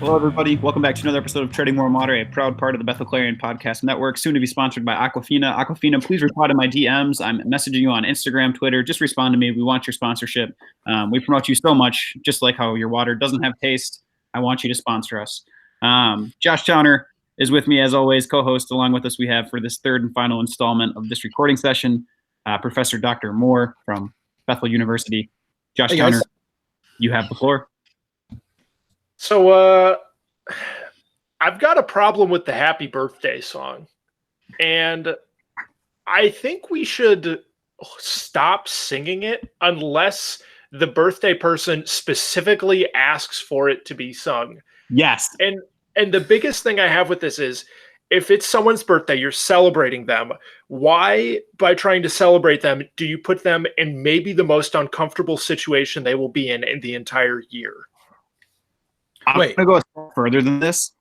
Hello, everybody. Welcome back to another episode of Treading More Water, a proud part of the Bethel Clarion Podcast Network, soon to be sponsored by Aquafina. Aquafina, please reply to my DMs. I'm messaging you on Instagram, Twitter. Just respond to me. We want your sponsorship. We promote you so much, just like how your water doesn't have taste. I want you to sponsor us. Josh Towner is with me, as always, co-host. Along with us, we have for this third and final installment of this recording session, Professor Dr. Moore from Bethel University. Josh Towner, you have the floor. So I've got a problem with the happy birthday song. And I think we should stop singing it unless the birthday person specifically asks for it to be sung. Yes. And the biggest thing I have with this is if it's someone's birthday, you're celebrating them. Why, by trying to celebrate them, do you put them in maybe the most uncomfortable situation they will be in the entire year? I'm going to go a step further than this.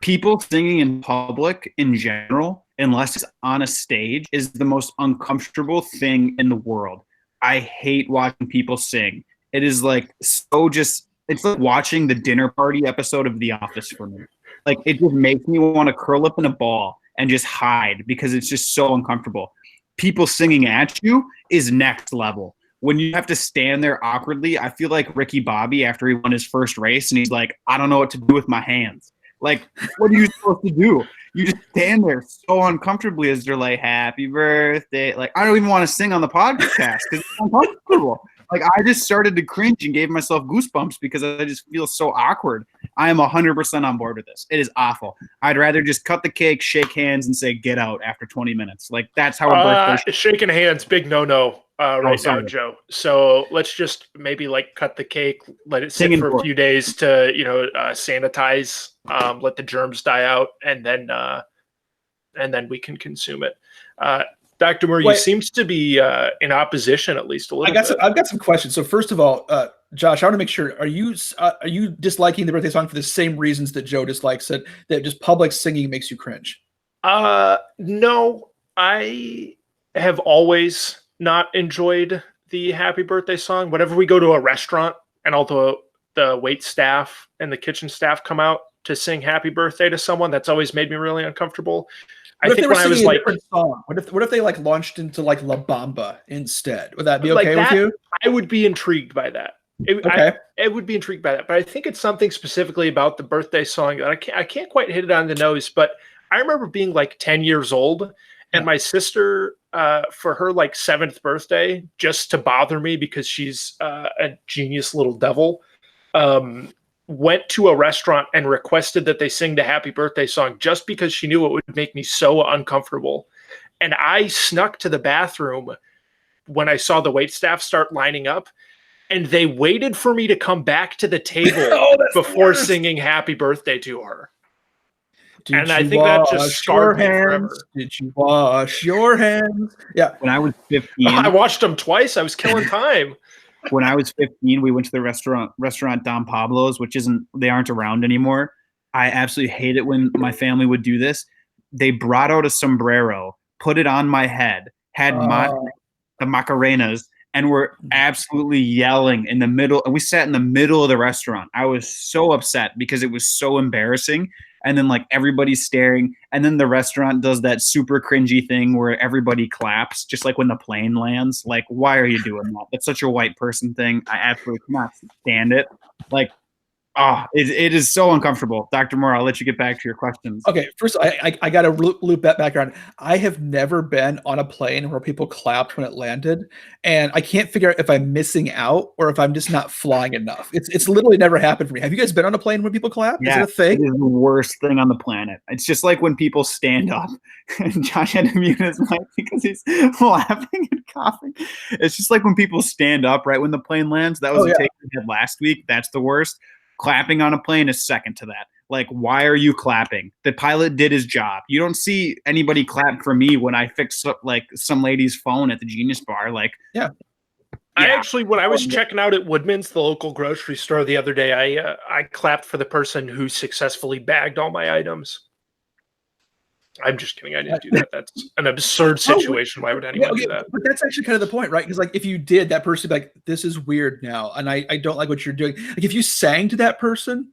People singing in public in general, unless it's on a stage, is the most uncomfortable thing in the world. I hate watching people sing. It is like so just, it's like watching the dinner party episode of The Office for me. Like it just makes me want to curl up in a ball and just hide because it's just so uncomfortable. People singing at you is next level. When you have to stand there awkwardly, I feel like Ricky Bobby after he won his first race and he's like, I don't know what to do with my hands. Like, what are you supposed to do? You just stand there so uncomfortably as they're like, happy birthday. Like, I don't even want to sing on the podcast because it's uncomfortable. Like, I just started to cringe and gave myself goosebumps because I just feel so awkward. I am 100% on board with this. It is awful. I'd rather just cut the cake, shake hands, and say, get out after 20 minutes. Like, that's how a birthday shaking hands, big no-no. Right now, Joe. So let's just maybe like cut the cake, let it sit for a few days to, sanitize, let the germs die out, and then we can consume it. Dr. Moore, you seems to be in opposition at least a little bit. I've got some questions. So first of all, Josh, I want to make sure, are you disliking the birthday song for the same reasons that Joe dislikes it, that just public singing makes you cringe? No, I have always not enjoyed the happy birthday song. Whenever we go to a restaurant and all the wait staff and the kitchen staff come out to sing happy birthday to someone, that's always made me really uncomfortable. I think when I was like, song? What if they like launched into like La Bamba instead? Would that be okay with you? I would be intrigued by that. I would be intrigued by that, but I think it's something specifically about the birthday song that I can't quite hit it on the nose. But I remember being like 10 years old, and my sister, for her like 7th birthday, just to bother me because she's a genius little devil, went to a restaurant and requested that they sing the happy birthday song just because she knew it would make me so uncomfortable. And I snuck to the bathroom when I saw the waitstaff start lining up, and they waited for me to come back to the table before singing happy birthday to her. And I think that just scarred me forever. Did you wash your hands? Yeah. When I was 15. I watched them twice. I was killing time. When I was 15, we went to the restaurant Don Pablo's, they aren't around anymore. I absolutely hate it when my family would do this. They brought out a sombrero, put it on my head, had the Macarenas, and were absolutely yelling in the middle. And we sat in the middle of the restaurant. I was so upset because it was so embarrassing. And then like everybody's staring, and then the restaurant does that super cringy thing where everybody claps, just like when the plane lands. Like, why are you doing that? That's such a white person thing. I absolutely cannot stand it. Like, it is so uncomfortable. Dr. Moore, I'll let you get back to your questions. Okay, first, I got to loop that background. I have never been on a plane where people clapped when it landed, and I can't figure out if I'm missing out or if I'm just not flying enough. It's literally never happened for me. Have you guys been on a plane when people clap? Yeah, is it a thing? It is the worst thing on the planet. It's just like when people stand up, and Josh had to mute his mic because he's laughing and coughing. It's just like when people stand up right when the plane lands. That was a take we had last week. That's the worst. Clapping on a plane is second to that. Like, why are you clapping? The pilot did his job. You don't see anybody clap for me when I fix up like some lady's phone at the Genius Bar. Like, I actually, when I was checking out at Woodman's, the local grocery store the other day, I clapped for the person who successfully bagged all my items. I'm just kidding. I didn't do that. That's an absurd situation. Why would anyone do that? But that's actually kind of the point, right? Because like if you did, that person would be like, this is weird now, and I don't like what you're doing. Like if you sang to that person,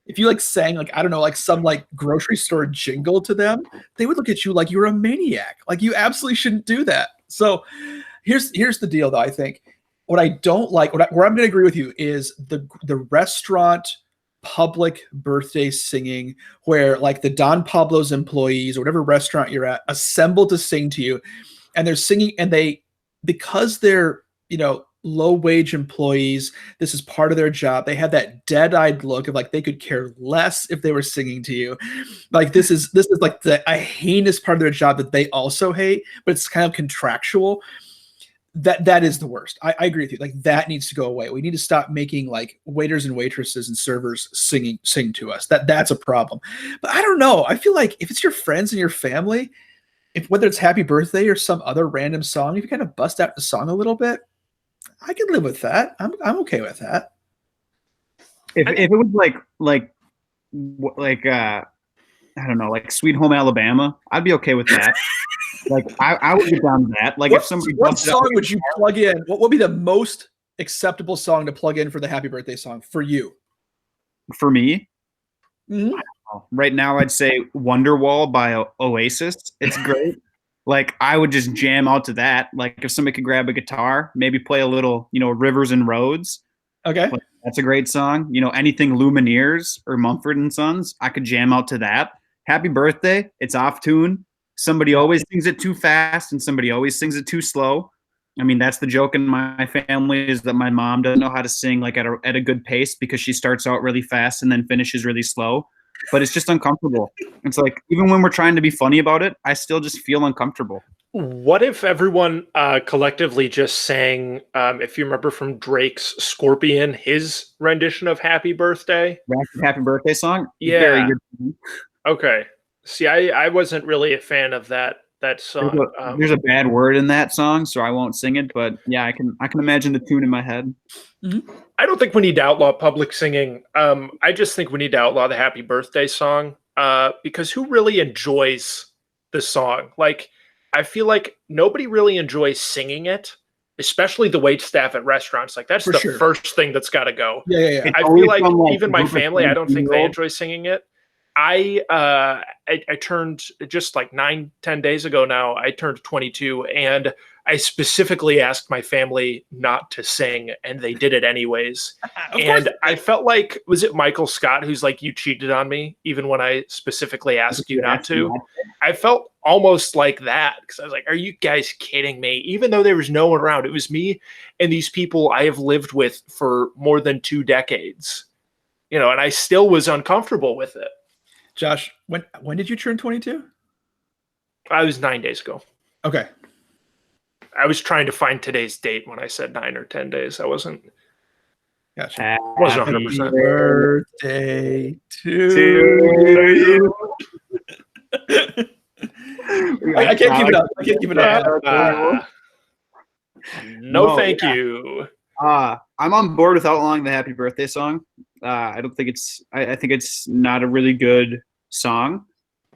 if you like sang like, I don't know, like some like grocery store jingle to them, they would look at you like you were a maniac. Like you absolutely shouldn't do that. So here's the deal though. I think what I don't like, where I'm going to agree with you is the restaurant public birthday singing where like the Don Pablo's employees or whatever restaurant you're at assemble to sing to you, and they're singing, and because they're, you know, low wage employees, this is part of their job, they have that dead-eyed look of like they could care less if they were singing to you. Like this is like a heinous part of their job that they also hate, but it's kind of contractual. That is the worst. I agree with you. Like that needs to go away. We need to stop making like waiters and waitresses and servers sing to us. That's a problem. But I don't know. I feel like if it's your friends and your family, if whether it's Happy Birthday or some other random song, if you kind of bust out the song a little bit, I can live with that. I'm okay with that. If it was like I don't know, like Sweet Home Alabama, I'd be okay with that. Like I would get down to that. Like if somebody, what song would you plug in? What would be the most acceptable song to plug in for the Happy Birthday song for you? For me, Mm-hmm. Right now I'd say Wonderwall by Oasis. It's great. Like I would just jam out to that. Like if somebody could grab a guitar, maybe play a little, you know, Rivers and Roads. Okay. Like, that's a great song. You know, anything Lumineers or Mumford and Sons, I could jam out to that. Happy Birthday, it's off tune. Somebody always sings it too fast and somebody always sings it too slow. I mean, that's the joke in my family, is that my mom doesn't know how to sing like at a good pace because she starts out really fast and then finishes really slow. But it's just uncomfortable. It's like, even when we're trying to be funny about it, I still just feel uncomfortable. What if everyone collectively just sang, if you remember from Drake's Scorpion, his rendition of Happy Birthday? Happy Birthday song? Yeah. Very good. Okay. See, I wasn't really a fan of that song. There's a bad word in that song, so I won't sing it. But yeah, I can imagine the tune in my head. Mm-hmm. I don't think we need to outlaw public singing. I just think we need to outlaw the Happy Birthday song because who really enjoys the song? Like, I feel like nobody really enjoys singing it, especially the wait staff at restaurants. Like, that's first thing that's got to go. Yeah. I feel like even my family, I don't think they enjoy singing it. I turned just like 9-10 days ago now, I turned 22, and I specifically asked my family not to sing, and they did it anyways. And I felt like, was it Michael Scott who's like, you cheated on me even when I specifically asked you not to? I felt almost like that because I was like, are you guys kidding me? Even though there was no one around, it was me and these people I have lived with for more than 2 decades, you know, and I still was uncomfortable with it. Josh, when did you turn 22? I was 9 days ago. Okay. I was trying to find today's date when I said 9 or 10 days. I wasn't. Gotcha. Wasn't 100%. Happy birthday to you. I can't keep it up. I can't keep it up. No, thank you. I'm on board with outlawing the Happy Birthday song. I don't think it's. I think it's not a really good song.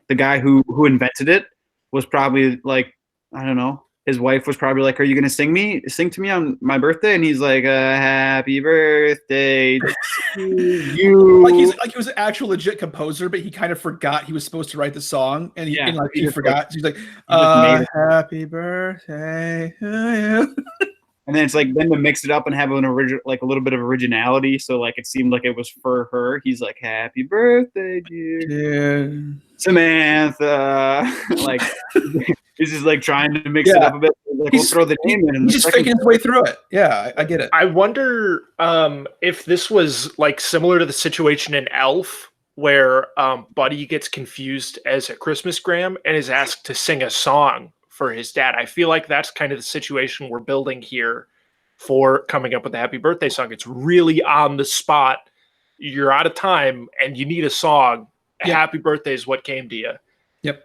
The guy who invented it was probably like, I don't know. His wife was probably like, "Are you gonna sing to me on my birthday?" And he's like, "Happy birthday to you." Like he was an actual legit composer, but he kind of forgot he was supposed to write the song, and he forgot. So he's like, "Happy birthday to you." And then it's like, then to mix it up and have an original, like a little bit of originality, so like it seemed like it was for her. He's like, "Happy birthday, dear Samantha." Like he's just like trying to mix it up a bit. Like, we'll throw the name in. He's just faking his way through it. Yeah, I get it. I wonder if this was like similar to the situation in Elf, where Buddy gets confused as a Christmas Gram and is asked to sing a song for his dad. I feel like that's kind of the situation we're building here for coming up with the Happy Birthday song. It's really on the spot. You're out of time and you need a song. Yep. Happy Birthday is what came to you. Yep.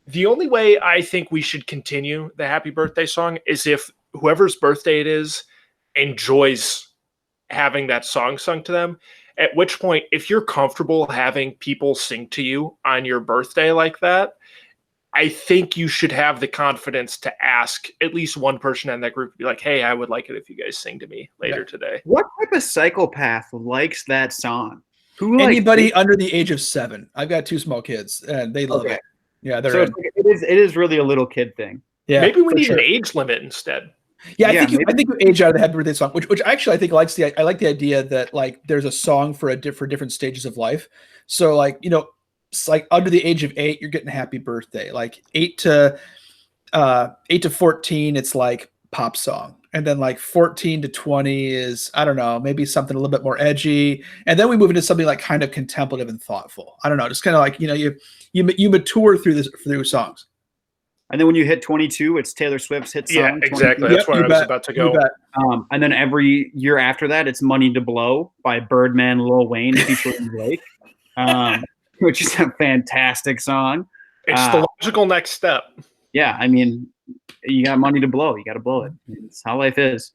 The only way I think we should continue the Happy Birthday song is if whoever's birthday it is enjoys having that song sung to them. At which point, if you're comfortable having people sing to you on your birthday like that, I think you should have the confidence to ask at least one person in that group to be like, "Hey, I would like it if you guys sing to me later today." What type of psychopath likes that song? Anybody under the age of 7. I've got 2 small kids, and they love it. Yeah, they're so it is really a little kid thing. Yeah, maybe we need an age limit instead. Yeah, I think you age out of the Happy Birthday song, which actually I think I like the idea that like there's a song for different stages of life. So like, you know, it's like under the age of 8, you're getting Happy Birthday. Like 8 to 14, it's like pop song. And then like 14 to 20 is, I don't know, maybe something a little bit more edgy. And then we move into something like kind of contemplative and thoughtful. I don't know, just kind of like, you know, you mature through songs. And then when you hit 22, it's Taylor Swift's hit song. Yeah, exactly. That's where I was about to go. And then every year after that, it's Money to Blow by Birdman, Lil Wayne featuring Blake, which is a fantastic song. It's the logical next step. Yeah, I mean, you got money to blow. You got to blow it. It's how life is.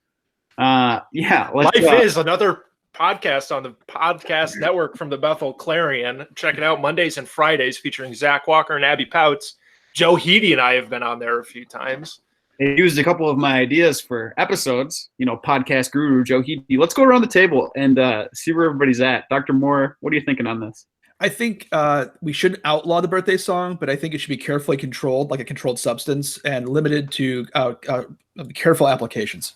Life is another podcast on the podcast network from the Bethel Clarion. Check it out Mondays and Fridays, featuring Zach Walker and Abby Pouts. Joe Heedy and I have been on there a few times. I used a couple of my ideas for episodes. You know, podcast guru Joe Heedy. Let's go around the table and see where everybody's at. Dr. Moore, what are you thinking on this? I think we shouldn't outlaw the birthday song, but I think it should be carefully controlled, like a controlled substance, and limited to careful applications.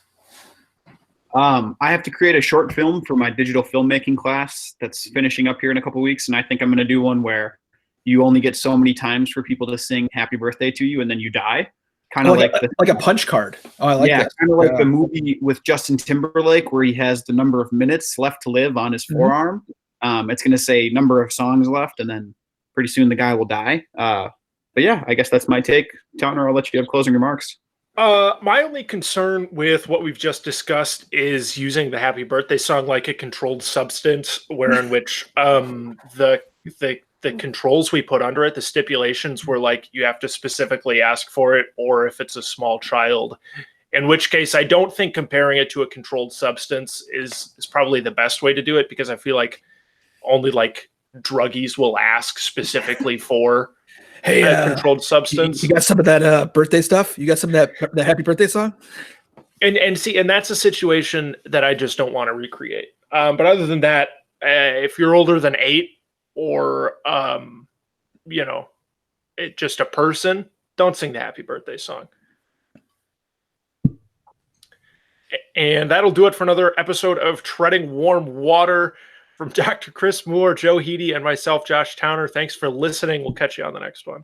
I have to create a short film for my digital filmmaking class that's finishing up here in a couple weeks, and I think I'm going to do one where you only get so many times for people to sing "Happy Birthday" to you, and then you die. Kind of like a punch card. Oh, I like that. Kind of like the movie with Justin Timberlake where he has the number of minutes left to live on his forearm. It's going to say number of songs left, and then pretty soon the guy will die. But yeah, I guess that's my take. Towner, I'll let you have closing remarks. My only concern with what we've just discussed is using the Happy Birthday song like a controlled substance, wherein which the controls we put under it, the stipulations were like you have to specifically ask for it, or if it's a small child. In which case, I don't think comparing it to a controlled substance is probably the best way to do it, because I feel like only like druggies will ask specifically for a controlled substance. You got some of that birthday stuff? You got some of that Happy Birthday song? And that's a situation that I just don't want to recreate. But other than that, if you're older than 8 or just a person, don't sing the Happy Birthday song. And that'll do it for another episode of Treading Warm Water. From Dr. Chris Moore, Joe Heedy, and myself, Josh Towner, thanks for listening. We'll catch you on the next one.